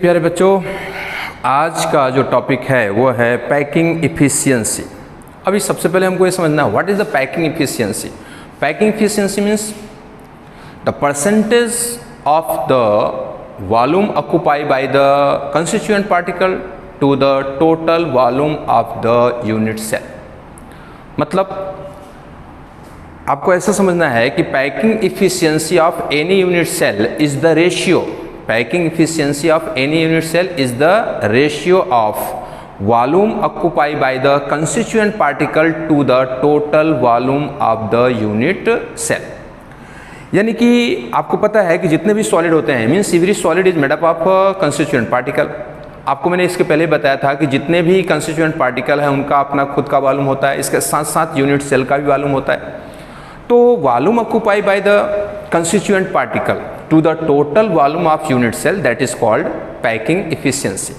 प्यारे बच्चों, आज का जो टॉपिक है वो है पैकिंग इफिशियंसी। अभी सबसे पहले हमको ये समझना है what is the packing efficiency. Packing efficiency means the percentage of the volume occupied by the constituent particle to the total volume of the unit cell. मतलब आपको ऐसा समझना है कि packing efficiency of any unit cell is the ratio. Packing efficiency of any unit cell is the ratio of volume occupied by the constituent particle to the total volume of the unit cell। यानी कि आपको पता है कि जितने भी solid होते हैं means every solid is made up of constituent particle. आपको मैंने इसके पहले बताया था कि जितने भी कंस्टिट्यूएंट पार्टिकल है उनका अपना खुद का वॉल्यूम होता है, इसके साथ साथ यूनिट सेल का भी वॉल्यूम होता है। तो volume occupied by the constituent particle to the total volume of unit cell that is called packing efficiency।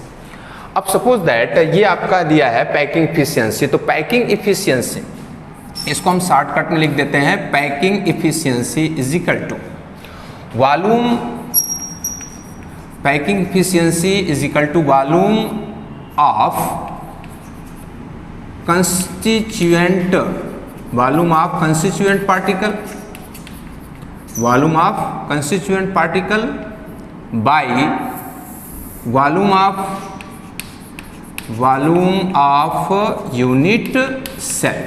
अब suppose that ये आपका दिया है packing efficiency, तो packing efficiency इसको हम शॉर्टकट में लिख देते हैं packing efficiency is equal to volume, packing efficiency is equal to volume of constituent particle, volume of constituent particle by volume of unit cell।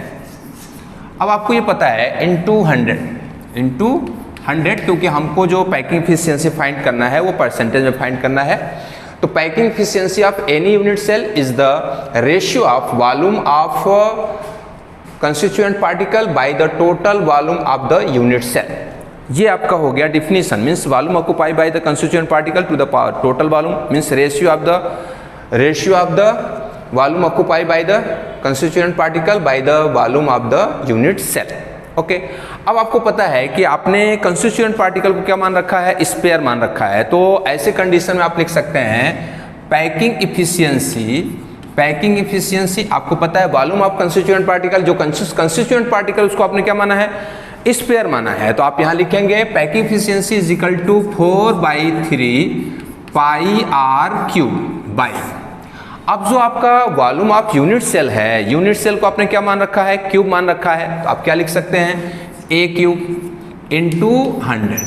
अब आपको ये पता है into 100 क्योंकि हमको जो पैकिंग एफिशिएंसी फाइंड करना है वो परसेंटेज में फाइंड करना है। तो packing efficiency of any unit cell is the ratio of volume of constituent particle by the total volume of the unit cell. ये आपका हो गया definition. Means volume occupied by the constituent particle to the total volume means ratio of the volume occupied by the constituent particle by the volume of the unit cell. Okay, अब आपको पता है कि आपने कंस्टिट्यूएंट पार्टिकल को क्या मान रखा है, स्पेयर मान रखा है। तो ऐसे कंडीशन में आप लिख सकते हैं पैकिंग इफिशियंसी आपको पता है वॉल्यूम ऑफ कंस्टिट्यूएंट पार्टिकल, जो कंस्टिट्यूएंट पार्टिकल उसको आपने क्या माना है, स्पेयर माना है। तो आप यहां लिखेंगे packing efficiency is equal to 4/3 pi are cube by. अब जो आपका वॉल्यूम ऑफ यूनिट सेल है, यूनिट सेल को आपने क्या मान रखा है, क्यूब मान रखा है। तो आप क्या लिख सकते हैं ए क्यूब इंटू 100।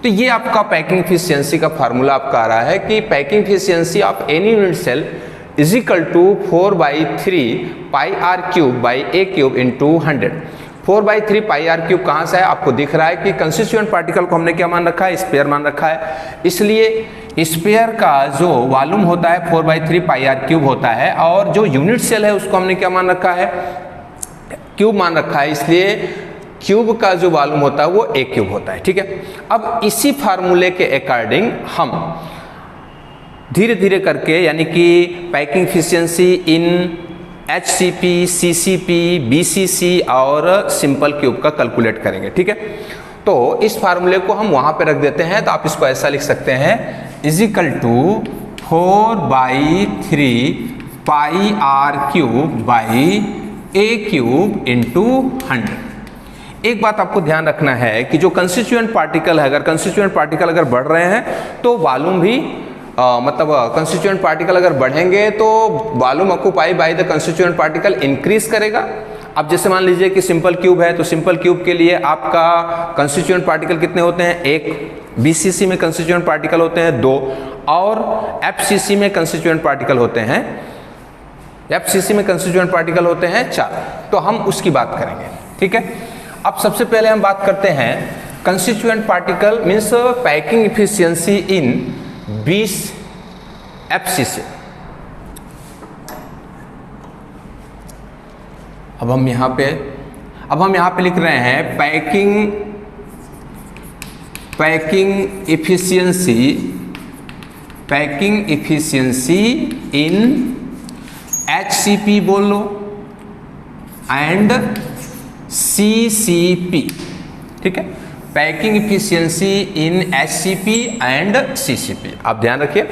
तो ये आपका पैकिंग एफिशिएंसी का फार्मूला आपका आ रहा है कि packing efficiency of any unit cell is equal to 4/3 pi are cube by A cube into 100। 4/3 pi are cube कहाँ से है, आपको दिख रहा है कि कंस्टिट्यूएंट पार्टिकल को हमने क्या मान रखा है, स्पेयर मान रखा है। इसलिए स्पेयर का जो वॉल्यूम होता है 4/3 पाई आर क्यूब होता है और जो यूनिट सेल है उसको हमने क्या मान रखा है, क्यूब मान रखा है। इसलिए क्यूब का जो वॉल्यूम होता है वो ए क्यूब होता है। ठीक है, अब इसी फार्मूले के अकॉर्डिंग हम धीरे धीरे करके यानी कि पैकिंग एफिशिएंसी इन HCP, CCP, BCC और सिंपल क्यूब का कैलकुलेट करेंगे। ठीक है, तो इस फार्मूले को हम वहां पे रख देते हैं। तो आप इसको ऐसा लिख सकते हैं is equal to 4/3 pi are cube by A cube into 100। एक बात आपको ध्यान रखना है कि जो कंस्टिट्यूएंट पार्टिकल है, अगर कंस्टिट्यूएंट पार्टिकल अगर बढ़ रहे हैं तो वॉल्यूम भी मतलब कंस्टिट्यूएंट पार्टिकल अगर बढ़ेंगे तो volume occupied by the constituent particle increase करेगा। अब जैसे मान लीजिए कि सिंपल क्यूब है तो सिंपल क्यूब के लिए आपका कंस्टिट्यूएंट पार्टिकल कितने होते हैं, एक। बीसीसी में कंस्टिट्यूएंट पार्टिकल होते हैं 2 और एफसीसी में कंस्टिट्यूएंट पार्टिकल होते हैं 4। तो हम उसकी बात करेंगे। ठीक है, अब सबसे पहले हम बात करते हैं constituent particle means packing efficiency in 20 FCC. अब हम यहाँ पे लिख रहे हैं पैकिंग इफिशियंसी इन HCP बोल लो एंड CCP। ठीक है, packing efficiency in HCP and CCP। आप ध्यान रखिए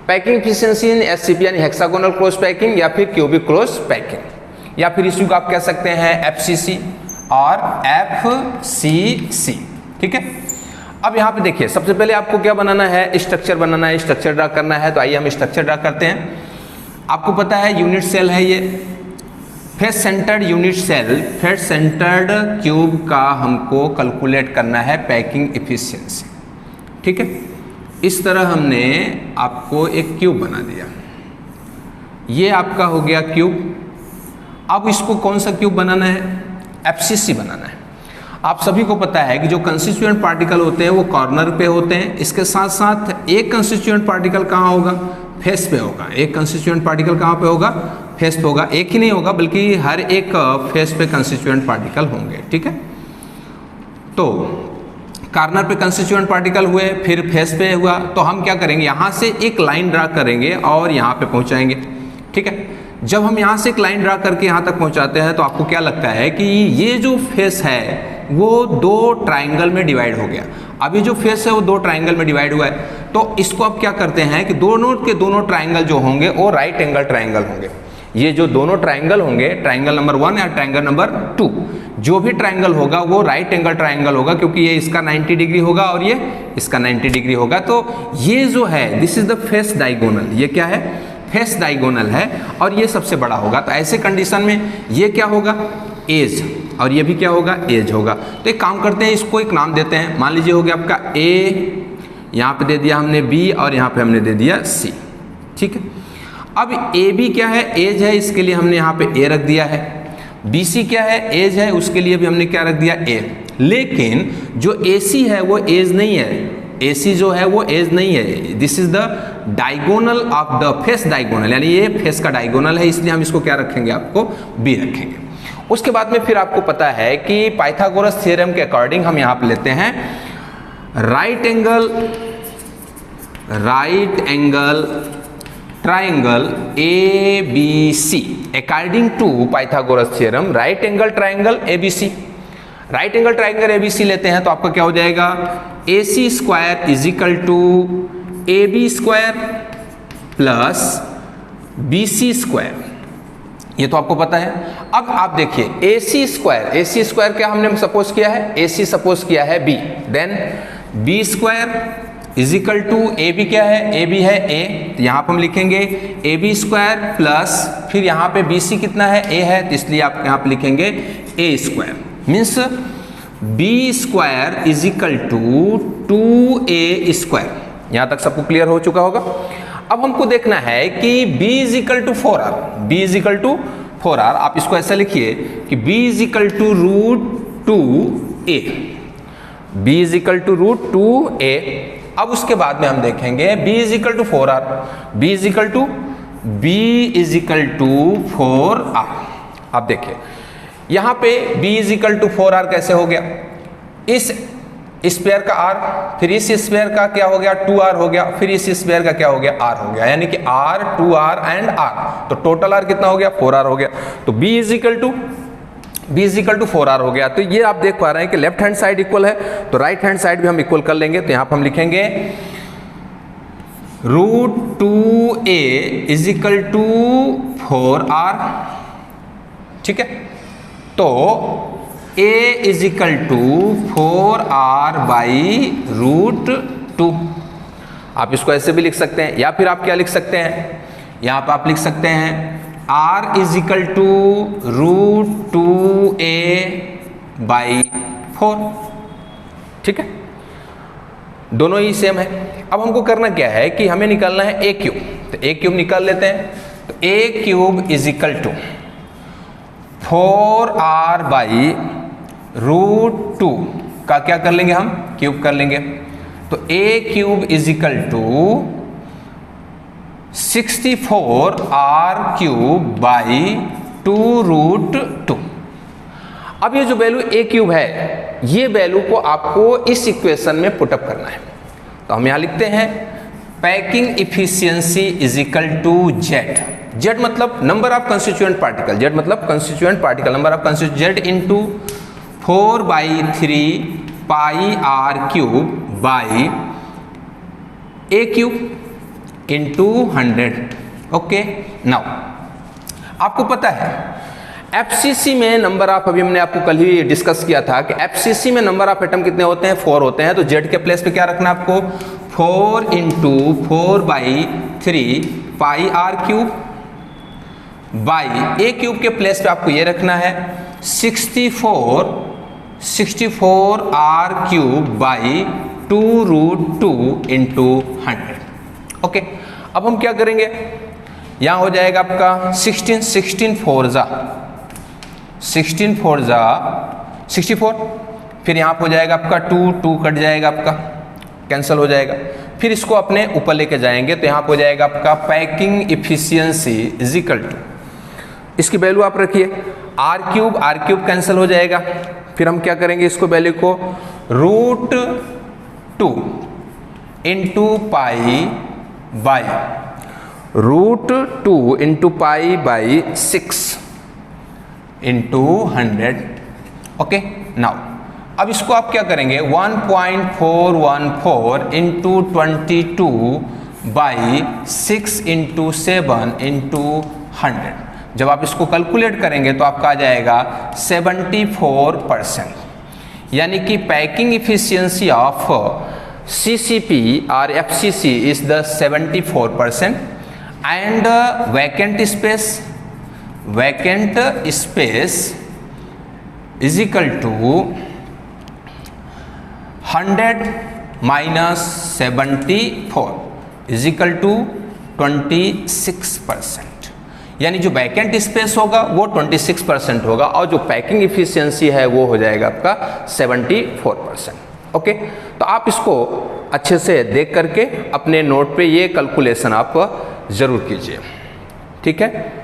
पैकिंग इफिशियंसी इन HCP यानी हेक्सागोनल क्लोज पैकिंग या फिर क्यूबिक क्लोज पैकिंग, या फिर इसी को आप कह सकते हैं FCC और FCC। ठीक है, अब यहाँ पे देखिए, सबसे पहले आपको क्या बनाना है, स्ट्रक्चर बनाना है, स्ट्रक्चर ड्रा करना है। तो आइए हम स्ट्रक्चर ड्रा करते हैं। आपको पता है यूनिट सेल है ये, face centred unit cell, face centred cube का हमको कैलकुलेट करना है पैकिंग इफिशिएंसी। ठीक है, इस तरह हमने आपको एक क्यूब बना दिया, ये आपका हो गया क्यूब। अब इसको कौन सा क्यूब बनाना है, एफसीसी बनाना है। आप सभी को पता है कि जो कंस्टिट्यूएंट पार्टिकल होते हैं वो कॉर्नर पे होते हैं, इसके साथ साथ एक कंस्टिट्यूएंट पार्टिकल कहाँ होगा, फेस पे होगा। एक कंस्टिट्यूएंट पार्टिकल कहाँ पे होगा, फेस पे होगा। एक ही नहीं होगा बल्कि हर एक फेस पे कंस्टिट्यूएंट पार्टिकल होंगे। ठीक है, तो कॉर्नर पे कंस्टिट्यूएंट पार्टिकल हुए, फिर फेस पे हुआ, तो हम क्या करेंगे, यहाँ से एक लाइन ड्रा करेंगे और यहाँ पे पहुँचाएंगे। ठीक है, जब हम यहाँ से एक लाइन ड्रा करके यहाँ तक पहुँचाते हैं तो आपको क्या लगता है कि ये जो फेस है वो दो ट्राइंगल में डिवाइड हो गया। अभी जो फेस है वो दो ट्राइंगल में डिवाइड हुआ है, तो इसको अब क्या करते हैं कि दोनों के दोनों ट्राइंगल जो होंगे वो राइट एंगल ट्राइंगल होंगे। ये जो दोनों ट्राइंगल होंगे, ट्राइंगल नंबर 1 या ट्राइंगल नंबर 2, जो भी ट्राइंगल होगा वो राइट एंगल ट्राइंगल होगा, क्योंकि ये इसका 90 डिग्री होगा और ये इसका 90 डिग्री होगा। तो ये जो है this is the face diagonal, ये क्या है, फेस डायगोनल है और ये सबसे बड़ा होगा। तो ऐसे कंडीशन में ये क्या होगा, एज, और ये भी क्या होगा, एज होगा। तो एक काम करते हैं, इसको एक नाम देते हैं। मान लीजिए हो गया आपका ए, यहाँ पे दे दिया हमने बी और यहाँ पे हमने दे दिया सी। ठीक है, अब ए बी क्या है, एज है, इसके लिए हमने यहाँ पे ए रख दिया है। बी सी क्या है, एज है, उसके लिए भी हमने क्या रख दिया, ए। लेकिन जो ए सी है वो एज नहीं है, AC जो है वो एज नहीं है। This is the diagonal of the face diagonal, यानी ये फेस का डायगोनल है, इसलिए हम इसको क्या रखेंगे, आपको बी रखेंगे। उसके बाद में फिर आपको पता है कि पाइथागोरस थ्योरम के अकॉर्डिंग हम यहाँ पे लेते हैं right angle triangle ABC। According to Pythagoras theorem right angle triangle ABC, right angle triangle ABC लेते हैं तो आपका क्या हो जाएगा, AC square is equal to AB square plus BC square. ये तो आपको पता है। अब आप देखिए AC स्क्वायर क्या हमने सपोज किया है, AC सपोज किया है B, then B square is equal to AB क्या है, AB है A, तो यहाँ पर हम लिखेंगे AB स्क्वायर प्लस फिर यहाँ पे BC कितना है, A है, तो इसलिए आप यहाँ पे लिखेंगे A square. Means B square is equal to 2A square. यहाँ तक सबको क्लियर हो चुका होगा। अब हमको देखना है कि B is equal to 4R, B is equal to 4R। आप इसको ऐसा लिखिए कि B is equal to root 2A, B is equal to root 2A। अब उसके बाद में हम देखेंगे B is equal to 4R, B is equal to 4R। आप देखिए यहाँ पे B is equal to 4R कैसे हो गया, इस स्पेयर का R, फिर इस स्पेयर का क्या हो गया 2R हो गया, फिर इस स्पेयर का क्या हो गया R हो गया, यानी कि R 2R एंड R, तो टोटल R कितना हो गया 4R हो गया। तो B is equal to 4R हो गया। तो ये आप देख पा रहे हैं कि लेफ्ट हैंड साइड इक्वल है, तो राइट हैंड साइड भी हम इक्वल कर लेंगे। तो यहाँ पर हम लिखेंगे root 2A is equal to 4R। ठीक है, तो A is equal to 4R by root 2। आप इसको ऐसे भी लिख सकते हैं, या फिर आप क्या लिख सकते हैं, यहाँ पर आप लिख सकते हैं R is equal to root 2A by 4। ठीक है, दोनों ही सेम है। अब हमको करना क्या है कि हमें निकालना है A क्यूब, तो A क्यूब निकाल लेते हैं। तो A cube is equal to 4R by root 2 का क्या कर लेंगे, हम क्यूब कर लेंगे। तो A cube is equal to 64R cube by 2 root 2। अब ये जो वैल्यू A क्यूब है, ये वैल्यू को आपको इस इक्वेशन में पुटअप करना है। तो हम यहां लिखते हैं packing efficiency is equal to Z मतलब number of constituent particle, Z मतलब constituent particle, number of constituent Z into 4/3 pi R cube by A cube into 100। Okay, now आपको पता है एफसीसी में नंबर ऑफ, अभी हमने आपको कल ही डिस्कस किया था कि एफसीसी में नंबर ऑफ एटम कितने होते हैं, 4 होते हैं। तो जेड के प्लेस पे क्या रखना है आपको, 4 × 4/3 pi are cube by A cube के प्लेस पे आपको ये रखना है 64 आर क्यूब बाई 2√2 × 100। ओके, अब हम क्या करेंगे, यहाँ हो जाएगा आपका 16 4 जा 64, फिर यहाँ हो जाएगा आपका 2 कट जाएगा, आपका कैंसिल हो जाएगा। फिर इसको अपने ऊपर लेके जाएंगे तो यहाँ हो जाएगा आपका packing efficiency is equal to, इसकी वैल्यू आप रखिए आर क्यूब कैंसिल हो जाएगा। फिर हम क्या करेंगे, इसको वैल्यू को √2 × pi by √2 × pi by 6 × 100। Okay, now अब इसको आप क्या करेंगे, 1.414 × 22/6 × 7 × 100। जब आप इसको कैलकुलेट करेंगे तो आपका आ जाएगा 74%, यानी कि packing efficiency of CCP or FCC is the 74%, and vacant space is equal to 100 minus 74 is equal to 26%, यानी जो वैकेंट स्पेस होगा वो 26% होगा और जो पैकिंग इफिशियंसी है वो हो जाएगा आपका 74%। ओके, तो आप इसको अच्छे से देख करके अपने नोट पे ये कैलकुलेशन आप जरूर कीजिए, ठीक है।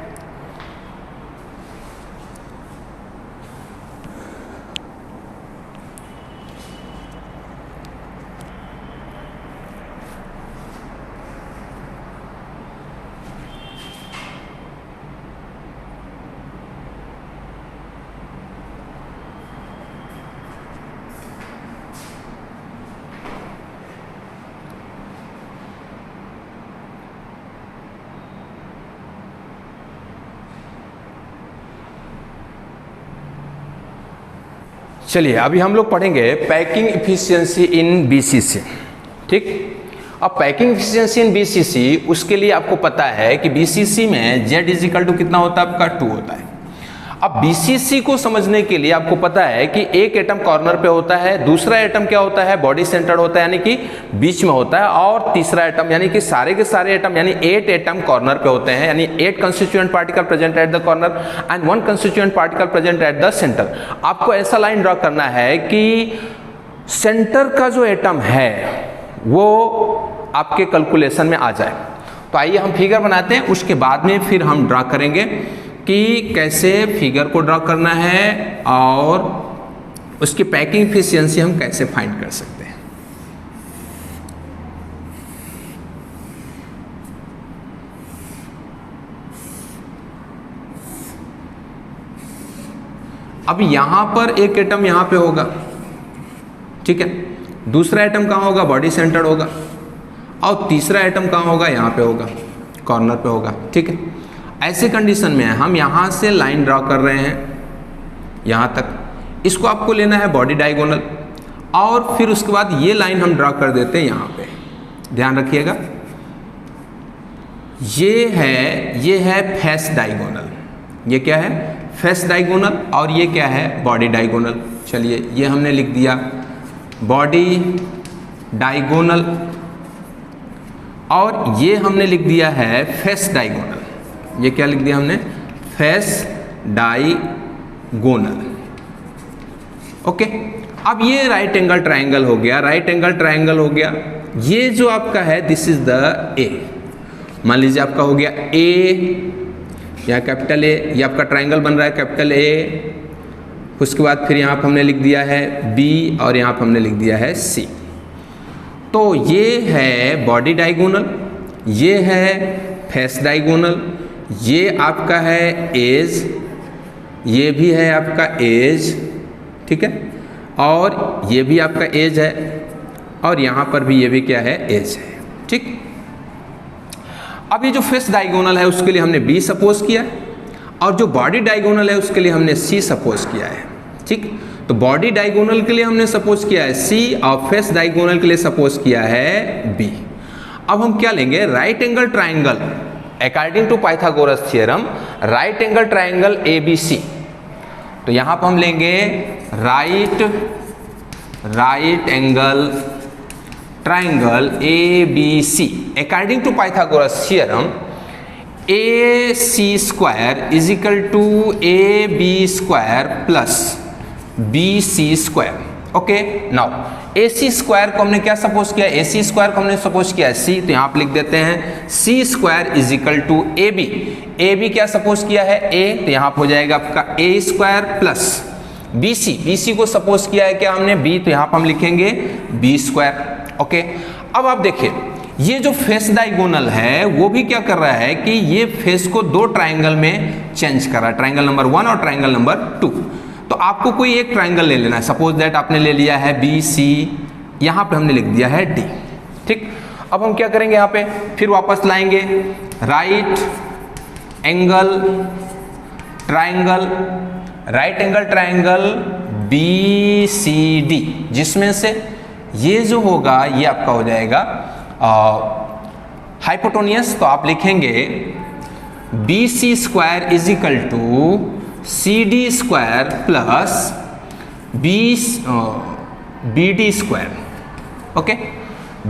चलिए अभी हम लोग पढ़ेंगे पैकिंग इफिशियंसी इन बीसीसी, ठीक। अब पैकिंग इफिशियंसी इन बीसीसी, उसके लिए आपको पता है कि बीसीसी में Z इज इक्वल टू कितना होता है, आपका 2 होता है। अब बीसीसी को समझने के लिए आपको पता है कि एक एटम कॉर्नर पे होता है, दूसरा एटम क्या होता है, बॉडी सेंटर्ड होता है यानी कि बीच में होता है, और तीसरा एटम यानी कि सारे के सारे एटम यानी 8 एटम कॉर्नर पे होते हैं, यानी 8 constituent particle present at the corner and 1 constituent particle present at the centre. आपको ऐसा लाइन ड्रॉ करना है कि सेंटर का जो एटम है वो आपके कैलकुलेशन में आ जाए। तो आइए हम फिगर बनाते हैं, उसके बाद में फिर हम ड्रॉ करेंगे कि कैसे फिगर को ड्रॉ करना है और उसकी पैकिंग इफिशियंसी हम कैसे फाइंड कर सकते हैं। अब यहां पर एक एटम यहां पे होगा, ठीक है, दूसरा एटम कहां होगा, बॉडी सेंटर्ड होगा, और तीसरा एटम कहां होगा, यहां पे होगा, कॉर्नर पे होगा, ठीक है। ऐसे कंडीशन में हम यहाँ से लाइन ड्रॉ कर रहे हैं यहाँ तक, इसको आपको लेना है बॉडी डायगोनल, और फिर उसके बाद ये लाइन हम ड्रॉ कर देते हैं यहाँ पे, ध्यान रखिएगा। ये है फेस डायगोनल, ये क्या है, फेस डायगोनल, और ये क्या है, बॉडी डायगोनल। चलिए ये हमने लिख दिया बॉडी डायगोनल, और ये हमने लिख दिया है फेस डायगोनल। ये क्या लिख दिया हमने, फेस डायगोनल। ओके, अब ये राइट एंगल ट्रायंगल हो गया, राइट एंगल ट्रायंगल हो गया। ये जो आपका है दिस इज द ए, मान लीजिए आपका हो गया ए या कैपिटल ए, ये आपका ट्रायंगल बन रहा है कैपिटल ए। उसके बाद फिर यहाँ पर हमने लिख दिया है बी और यहाँ पर हमने लिख दिया है सी। तो ये है बॉडी डायगोनल, ये है फेस डायगोनल, ये आपका है एज, ये भी है आपका एज, ठीक है, और ये भी आपका एज है, और यहाँ पर भी ये भी क्या है, एज है, ठीक। अब ये जो फेस डायगोनल है उसके लिए हमने बी सपोज किया, और जो बॉडी डायगोनल है उसके लिए हमने सी सपोज किया है। ठीक, तो बॉडी डायगोनल के लिए हमने सपोज किया है सी और फेस डायगोनल के लिए सपोज किया है बी। अब हम क्या लेंगे, right angle triangle according to Pythagoras theorem, right angle triangle ABC। तो यहां पर हम लेंगे right angle triangle ABC according to Pythagoras theorem AC square is equal to AB square plus BC square. Okay, now AC square को हमने क्या suppose किया, AC square को हमने सपोज किया है C, तो यहाँ पे लिख देते हैं C square is equal to AB क्या सपोज किया है A, तो यहाँ पे हो जाएगा आपका A स्क्वायर प्लस BC को सपोज किया है क्या हमने B, तो यहाँ पे हम लिखेंगे B स्क्वायर। ओके, अब आप देखिए ये जो फेस डायगोनल है वो भी क्या कर रहा है कि ये फेस को दो ट्राइंगल में चेंज कर रहा है, ट्राइंगल नंबर 1 और ट्राइंगल नंबर 2। तो आपको कोई एक ट्राइंगल ले लेना है, सपोज दैट आपने ले लिया है BC, यहाँ पे हमने लिख दिया है D। ठीक, अब हम क्या करेंगे यहाँ पे, फिर वापस लाएंगे राइट एंगल ट्राइंगल BCD, जिसमें से ये जो होगा ये आपका हो जाएगा हाइपोटेन्यूस। तो आप लिखेंगे BC square is equal to CD square plus BD square. Okay,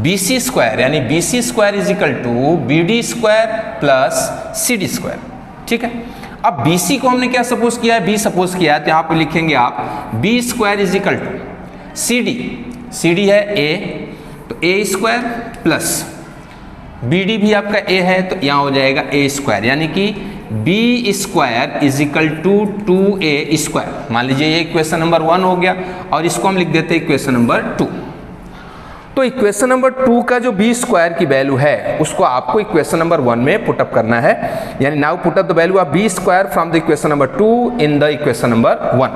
BC square यानी BC square is equal to BD square plus CD square. ठीक है, अब BC को हमने क्या सपोज किया है, B सपोज किया है, तो यहाँ पे लिखेंगे आप B square is equal to CD है A, तो A स्क्वायर प्लस BD भी आपका A है, तो यहाँ हो जाएगा A स्क्वायर, यानी कि B square is equal to 2A square. मान लीजिए ये इक्वेशन नंबर 1 हो गया और इसको हम लिख देते हैं इक्वेशन नंबर 2। तो इक्वेशन नंबर 2 का जो B स्क्वायर की वैल्यू है उसको आपको इक्वेशन नंबर 1 में पुटअप करना है, यानी now put up the value of B square from the equation number 2 in the equation number 1।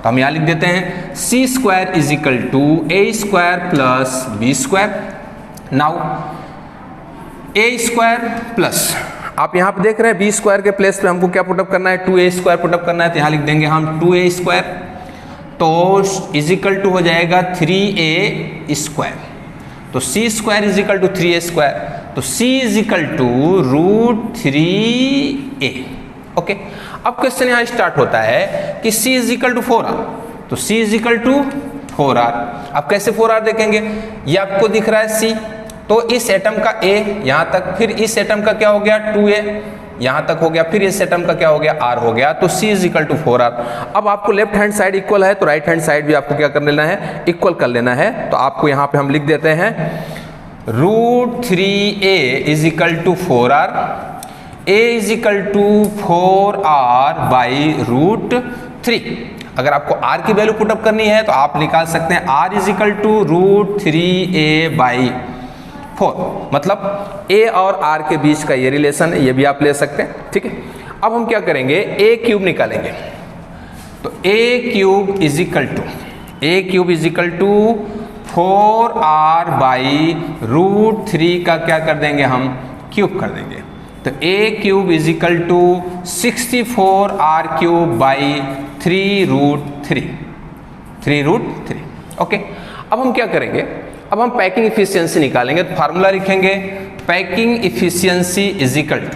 तो हम यहाँ लिख देते हैं C square is equal to A square plus B square. Now A square plus, आप यहाँ पे देख रहे हैं B स्क्वायर के प्लेस पे हमको क्या पुटअप करना है, 2A स्क्वायर पुटअप करना है, तो यहाँ लिख देंगे हम 2A स्क्वायर, तो इज इक्वल टू हो जाएगा 3A स्क्वायर। तो C square is equal to 3A square, तो C is equal to √3A। Okay, अब क्वेश्चन यहाँ स्टार्ट होता है कि C is equal to 4R, तो C is equal to 4R। अब कैसे 4R देखेंगे, ये आपको दिख रहा है C, तो इस एटम का A यहाँ तक, फिर इस एटम का क्या हो गया 2A यहाँ तक हो गया, फिर इस एटम का क्या हो गया R हो गया, तो C is equal to 4R। अब आपको लेफ्ट हैंड साइड इक्वल है तो राइट हैंड साइड भी आपको क्या कर लेना है, इक्वल कर लेना है। तो आपको यहाँ पे हम लिख देते हैं √3A is equal to 4R, A is equal to 4R by √3। अगर आपको R की वैल्यू पुटअप करनी है तो आप निकाल सकते हैं R is equal to √3A by 4, मतलब A और R के बीच का ये रिलेशन है, ये भी आप ले सकते हैं। ठीक है, अब हम क्या करेंगे, A क्यूब निकालेंगे, तो A cube is equal to 4R by √3 का क्या कर देंगे हम, क्यूब कर देंगे, तो A cube is equal to 64R cube by 3√3। Okay, अब हम क्या करेंगे, अब हम पैकिंग इफिशियंसी निकालेंगे, तो फार्मूला लिखेंगे packing efficiency is equal to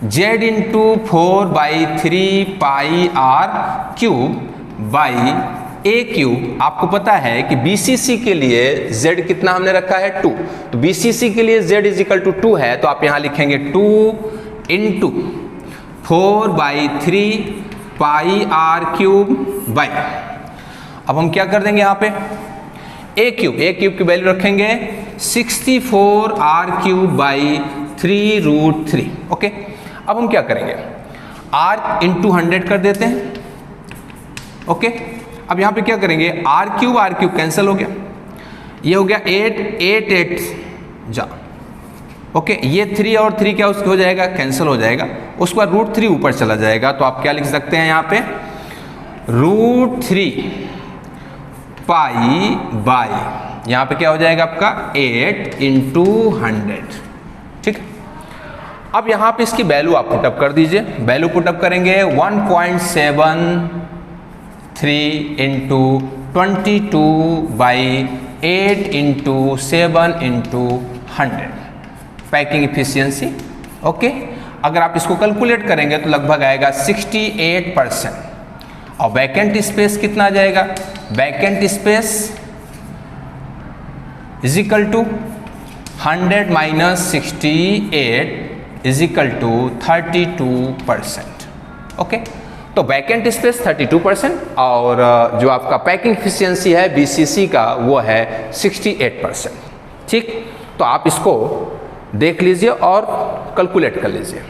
Z into 4/3 pi R cube by A cube. आपको पता है कि BCC के लिए Z कितना हमने रखा है 2, तो BCC के लिए Z इज इक्वल टू 2 है, तो आप यहाँ लिखेंगे 2 into 4/3 pi R cube by, अब हम क्या कर देंगे यहाँ पे A क्यूब की वैल्यू रखेंगे 64R क्यूब बाई 3√3। ओके, अब हम क्या करेंगे, R इंटू 100 कर देते हैं। ओके, अब यहाँ पे क्या करेंगे, R क्यूब कैंसिल हो गया, ये हो गया 8 जा। ओके, ये 3 और 3 क्या उसके हो जाएगा, कैंसिल हो जाएगा, उसके बाद √3 ऊपर चला जाएगा, तो आप क्या लिख सकते हैं यहाँ पे √3 पाई बाई, यहाँ पे क्या हो जाएगा आपका 8 इंटू 100। ठीक, अब यहाँ पे इसकी वैल्यू आप पुटअप कर दीजिए। वैल्यू पुटअप करेंगे 1.73 into 22/8 into 7 into 100 packing efficiency. Okay, अगर आप इसको कैलकुलेट करेंगे तो लगभग आएगा 68%। और वैकेंट स्पेस कितना आ जाएगा? Vacant space is equal to 100 minus 68 is equal to 32%। Okay, तो वैकेंट स्पेस 32% और जो आपका पैकिंग एफिशिएंसी है बीसीसी का वो है 68%। ठीक, तो आप इसको देख लीजिए और कैलकुलेट कर लीजिए।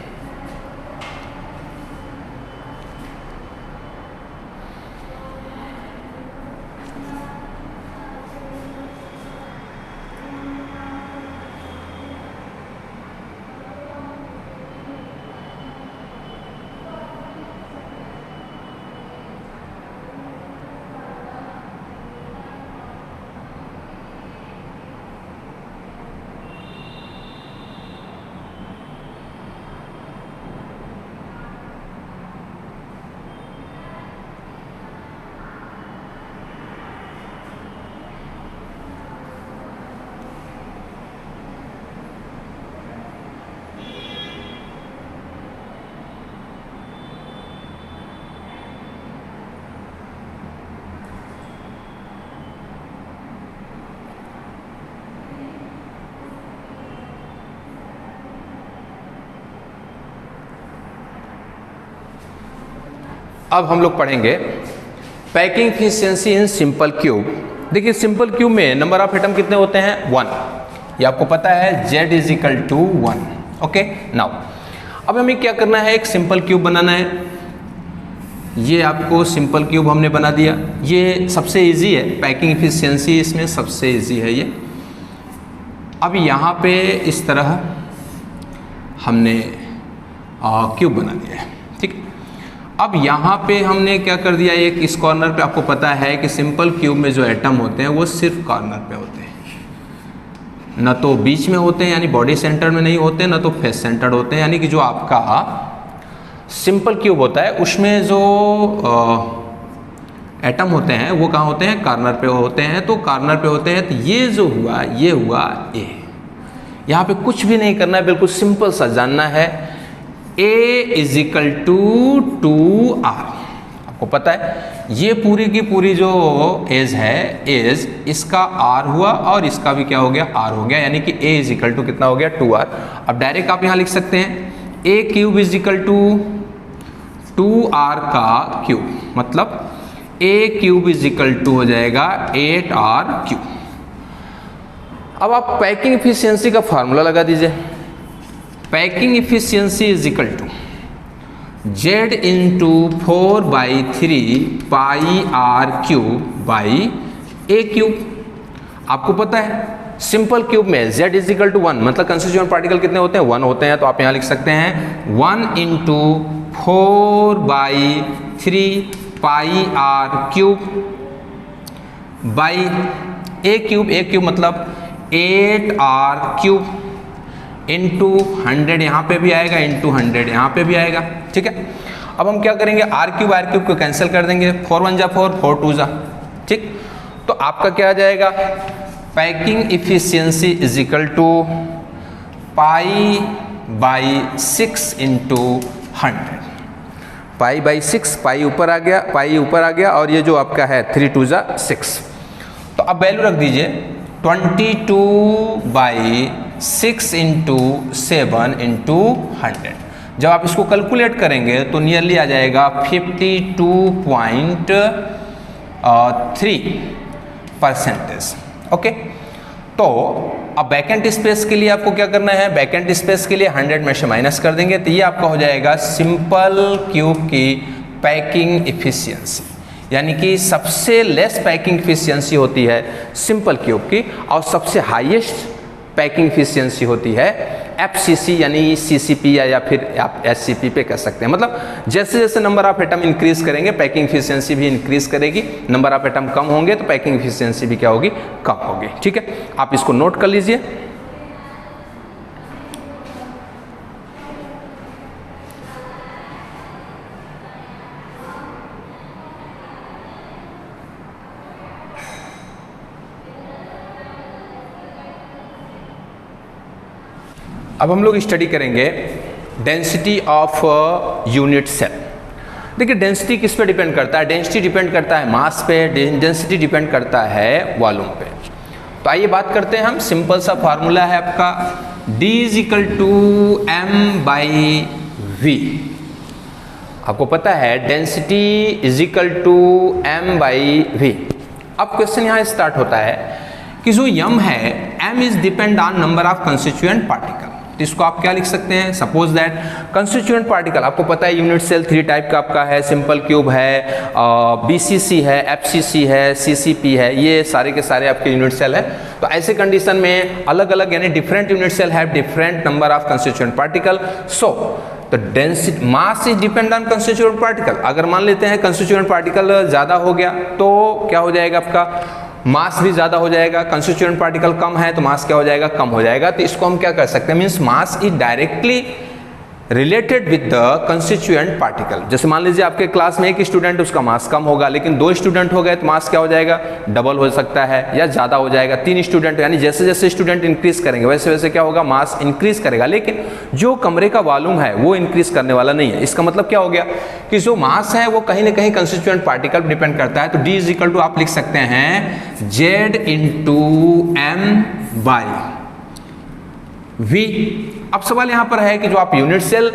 अब हम लोग पढ़ेंगे packing efficiency in simple cube. देखिए सिंपल क्यूब में नंबर ऑफ एटम कितने होते हैं? 1। ये आपको पता है Z is equal to 1। Okay, now अब हमें क्या करना है? एक सिंपल क्यूब बनाना है। ये आपको सिंपल क्यूब हमने बना दिया। ये सबसे इजी है, पैकिंग एफिशिएंसी इसमें सबसे इजी है ये। अब यहाँ पे इस तरह हमने क्यूब बना दिया है। ठीक, अब यहाँ पे हमने क्या कर दिया, एक इस कॉर्नर पे आपको पता है कि सिंपल क्यूब में जो एटम होते हैं वो सिर्फ कॉर्नर पे होते हैं, न तो बीच में होते हैं यानी बॉडी सेंटर में नहीं होते, न तो फेस सेंटर्ड होते हैं। यानी कि जो आपका सिंपल क्यूब होता है उसमें जो एटम होते हैं वो कहाँ होते हैं? कॉर्नर पे होते हैं। तो कॉर्नर पे होते हैं, तो ये जो हुआ ये हुआ ए। यहाँ पे कुछ भी नहीं करना है, बिल्कुल सिंपल सा जानना है A is equal to 2R। आपको पता है ये पूरी की पूरी जो एज है, एज इसका R हुआ और इसका भी क्या हो गया? R हो गया। यानी कि A इज इक्वल टू कितना हो गया? 2R। अब डायरेक्ट आप यहाँ लिख सकते हैं A cube is equal to 2R का क्यूब, मतलब A cube is equal to हो जाएगा 8R क्यूब। अब आप पैकिंग एफिशिएंसी का फार्मूला लगा दीजिए। Packing efficiency is equal to Z into 4/3 pi R cube by A cube. आपको पता है सिंपल क्यूब में Z इज इक्वल टू 1, मतलब कंस्टिट्यूएंट पार्टिकल कितने होते हैं? 1 होते हैं। तो आप यहाँ लिख सकते हैं 1 into 4/3 pi R cube by A cube. A cube मतलब 8R क्यूब इंटू 100 यहाँ पे भी आएगा, इंटू 100 यहाँ पे भी आएगा। ठीक है, अब हम क्या करेंगे? R क्यूब को कैंसिल कर देंगे। 4 1 जा 4, 4 2 जा। ठीक, तो आपका क्या आ जाएगा? Packing efficiency is equal to π/6 into 100। π/6, pi ऊपर आ गया और ये जो आपका है 3 2 जा 6। तो अब वैल्यू रख दीजिए 22/6 इंटू 7 इंटू 100। जब आप इसको कैलकुलेट करेंगे तो नियरली आ जाएगा 52.3%। ओके, तो अब वैकेंट स्पेस के लिए आपको क्या करना है? वैकेंट स्पेस के लिए 100 में से माइनस कर देंगे तो ये आपका हो जाएगा सिंपल क्यूब की पैकिंग एफिशिएंसी। यानी कि सबसे लेस पैकिंग एफिशिएंसी होती है सिंपल क्यूब की और सबसे हाईएस्ट पैकिंग एफिशिएंसी होती है एफसीसी यानी सीसीपी या फिर आप एससीपी पे कह सकते हैं। मतलब जैसे जैसे नंबर ऑफ एटम इंक्रीज करेंगे पैकिंग एफिशिएंसी भी इंक्रीज करेगी, नंबर ऑफ एटम कम होंगे तो पैकिंग एफिशिएंसी भी क्या होगी? कम होगी। ठीक है, आप इसको नोट कर लीजिए। अब हम लोग स्टडी करेंगे डेंसिटी ऑफ यूनिट सेल। देखिए डेंसिटी किस पे डिपेंड करता है? डेंसिटी डिपेंड करता है मास पे, डेंसिटी डिपेंड करता है वॉल्यूम पे। तो आइए बात करते हैं हम। सिंपल सा फार्मूला है आपका D is equal to m by V. आपको पता है density is equal to m by V. अब क्वेश्चन यहाँ स्टार्ट होता है कि जो m है, m is depend on number of constituent particle. तो इसको आप क्या लिख सकते हैं? सपोज दैट कंस्टिट्यूएंट पार्टिकल, आपको पता है यूनिट सेल 3 टाइप का आपका है, सिंपल क्यूब है, BCC है, FCC है, CCP है, ये सारे के सारे आपके यूनिट सेल है। तो ऐसे कंडीशन में अलग अलग यानी different unit cell have different number of constituent particle. So तो density mass is depend on constituent particle. अगर मान लेते हैं कंस्टिट्यूएंट पार्टिकल ज़्यादा हो गया तो क्या हो जाएगा? आपका मास भी ज़्यादा हो जाएगा। कंस्टिट्यूएंट पार्टिकल कम है तो मास क्या हो जाएगा? कम हो जाएगा। तो इसको हम क्या कर सकते हैं? Means mass is directly related with the constituent particle. जैसे मान लीजिए आपके क्लास में एक स्टूडेंट, उसका मास कम होगा, लेकिन 2 स्टूडेंट हो गए तो मास क्या हो जाएगा? डबल हो सकता है या ज़्यादा हो जाएगा। 3 स्टूडेंट, यानी जैसे जैसे स्टूडेंट इंक्रीज करेंगे वैसे वैसे क्या होगा? मास इंक्रीज करेगा। लेकिन जो कमरे का वॉल्यूम है वो इंक्रीज करने वाला नहीं है। इसका मतलब क्या हो गया कि जो मास है वो कहीं ना कहीं कंस्टिट्यूएंट पार्टिकल पर डिपेंड करता है। तो D इज इक्वल टू आप लिख सकते हैं Z into m by V। अब सवाल यहां पर है कि जो आप यूनिट सेल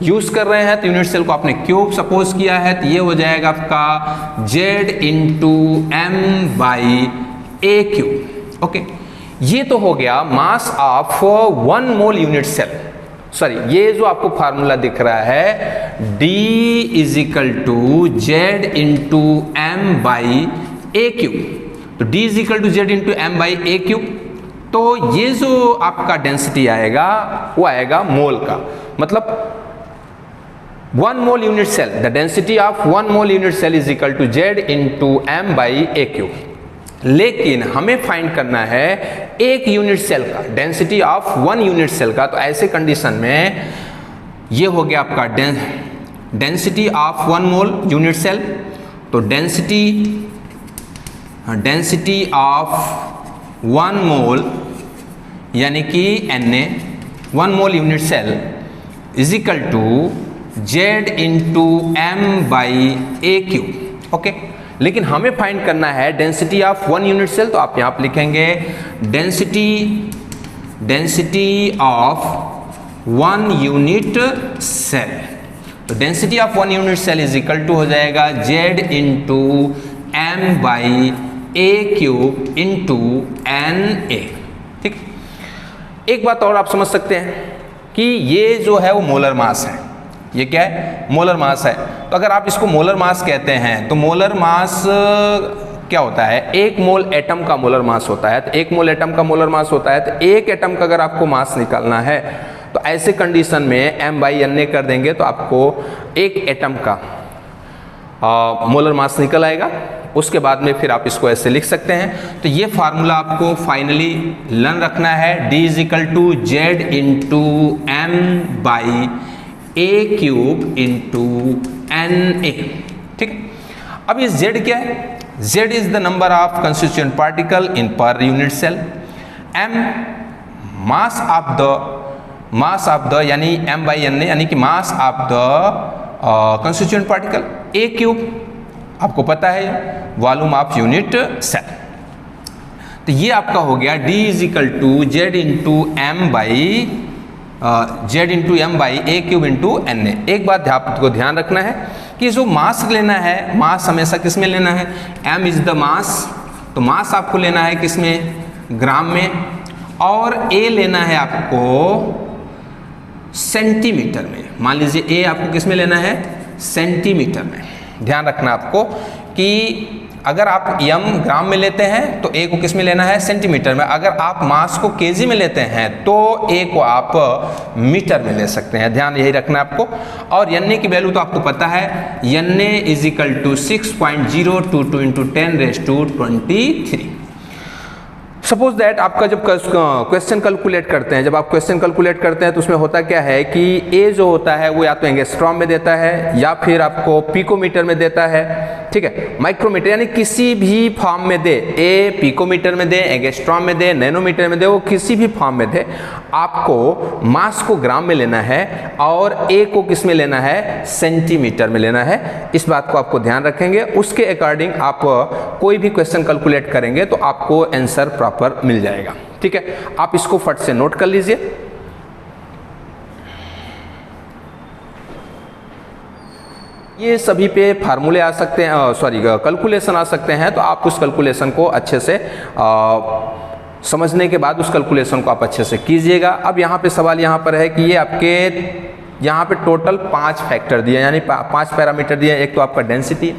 यूज कर रहे हैं तो यूनिट सेल को आपने क्यूब सपोज किया है, तो ये हो जाएगा आपका Z into m by A cube. Okay, ये तो हो गया mass of 1 mole unit cell. Sorry, ये जो आपको फार्मूला दिख रहा है D is equal to Z into m by A cube. तो D is equal to Z into m by A cube. तो ये जो आपका डेंसिटी आएगा वो आएगा मोल का, मतलब 1 mole unit cell, the density of 1 mole unit cell is equal to Z into m by A cube. लेकिन हमें फाइंड करना है एक यूनिट सेल का, डेंसिटी ऑफ 1 यूनिट सेल का। तो ऐसे कंडीशन में ये हो गया आपका density of 1 mole unit cell. तो डेंसिटी ऑफ 1 मोल यानी कि Na 1 mole unit cell is equal to Z into m by A cube. Okay, लेकिन हमें फाइंड करना है डेंसिटी ऑफ 1 यूनिट सेल। तो आप यहाँ पर लिखेंगे डेंसिटी ऑफ 1 यूनिट सेल। तो density of 1 unit cell is equal to हो जाएगा Z into m by A cube into Na। ठीक, एक बात और आप समझ सकते हैं कि ये जो है वो मोलर मास है। ये क्या है? मोलर मास है। तो अगर आप इसको मोलर मास कहते हैं तो मोलर मास क्या होता है? 1 मोल एटम का मोलर मास होता है। तो 1 मोल एटम का मोलर मास होता है। तो 1 एटम का अगर आपको मास निकालना है तो ऐसे कंडीशन में m बाई Na कर देंगे तो आपको 1 एटम का मोलर मास निकल आएगा। उसके बाद में फिर आप इसको ऐसे लिख सकते हैं। तो ये फार्मूला आपको फाइनली लर्न रखना है। D is equal to Z into m by A cube into Na। ठीक, अब ये Z क्या है? Z is the number of constituent particle in per unit cell. m mass of the यानी m by Na यानी कि mass of the constituent particle. A cube आपको पता है वॉल्यूम ऑफ यूनिट सेल। तो ये आपका हो गया D is equal to Z into m by A cube into Na। एक बात आपको ध्यान रखना है कि जो मास लेना है, मास हमेशा किस में लेना है? m is the mass. तो मास आपको लेना है किस में? ग्राम में। और A लेना है आपको सेंटीमीटर में। मान लीजिए A आपको किस में लेना है? सेंटीमीटर में। ध्यान रखना आपको कि अगर आप m ग्राम में लेते हैं तो A को किस में लेना है? सेंटीमीटर में। अगर आप मास को केजी में लेते हैं तो A को आप मीटर में ले सकते हैं। ध्यान यही रखना आपको। और Na की वैल्यू तो आपको पता है, Na is equal to 6.022 into 10⁻23। Suppose that आपका जब क्वेश्चन कैलकुलेट करते हैं, जब आप क्वेश्चन कैलकुलेट करते हैं तो उसमें होता क्या है कि A जो होता है वो या तो एंगस्ट्रॉम में देता है या फिर आपको पिकोमीटर में देता है। ठीक है। माइक्रोमीटर यानी किसी भी फॉर्म में दे, ए पिकोमीटर में दे, एंगस्ट्रॉम में दे, नैनोमीटर में दे, वो किसी भी फॉर्म में दे, आपको मास को ग्राम में लेना है और ए को किस में लेना है, सेंटीमीटर में लेना है। इस बात को आपको ध्यान रखेंगे, उसके अकॉर्डिंग आप कोई भी क्वेश्चन कैलकुलेट करेंगे तो आपको आंसर प्रॉपर मिल जाएगा। ठीक है, आप इसको फट से नोट कर लीजिए। ये सभी पे फार्मूले आ सकते हैं, सॉरी कैलकुलेशन आ सकते हैं, तो आप उस कैलकुलेशन को अच्छे से समझने के बाद उस कैलकुलेशन को आप अच्छे से कीजिएगा। अब यहाँ पे सवाल यहाँ पर है कि ये आपके यहाँ पे टोटल 5 फैक्टर दिए, यानी 5 पैरामीटर दिए। एक तो आपका डेंसिटी,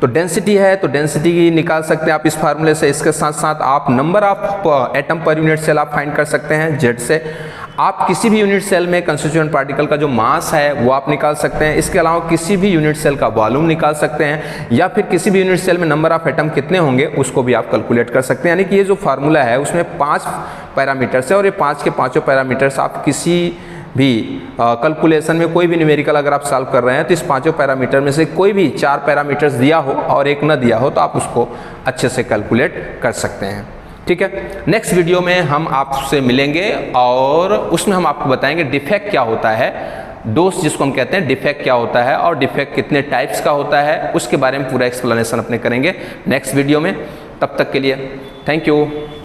तो डेंसिटी है तो डेंसिटी निकाल सकते हैं आप इस फार्मूले से। इसके साथ साथ आप number of atom per unit cell आप फाइंड कर सकते हैं जेड से। आप किसी भी यूनिट सेल में कंस्टिट्यूएंट पार्टिकल का जो मास है वो आप निकाल सकते हैं। इसके अलावा किसी भी यूनिट सेल का वॉल्यूम निकाल सकते हैं, या फिर किसी भी यूनिट सेल में नंबर ऑफ एटम कितने होंगे उसको भी आप कैलकुलेट कर सकते हैं। यानी कि ये जो फार्मूला है उसमें 5 पैरामीटर्स है, और ये 5 के 5 पैरामीटर्स आप किसी भी कैलकुलेशन में कोई भी न्यूमेरिकल अगर आप सॉल्व कर रहे हैं तो इस 5 पैरामीटर में से कोई भी 4 पैरामीटर्स दिया हो और एक न दिया हो तो आप उसको अच्छे से कैलकुलेट कर सकते हैं। ठीक है, नेक्स्ट वीडियो में हम आपसे मिलेंगे और उसमें हम आपको बताएंगे डिफेक्ट क्या होता है, दोष जिसको हम कहते हैं, डिफेक्ट क्या होता है और डिफेक्ट कितने टाइप्स का होता है, उसके बारे में पूरा एक्सप्लेनेशन अपने करेंगे नेक्स्ट वीडियो में। तब तक के लिए थैंक यू।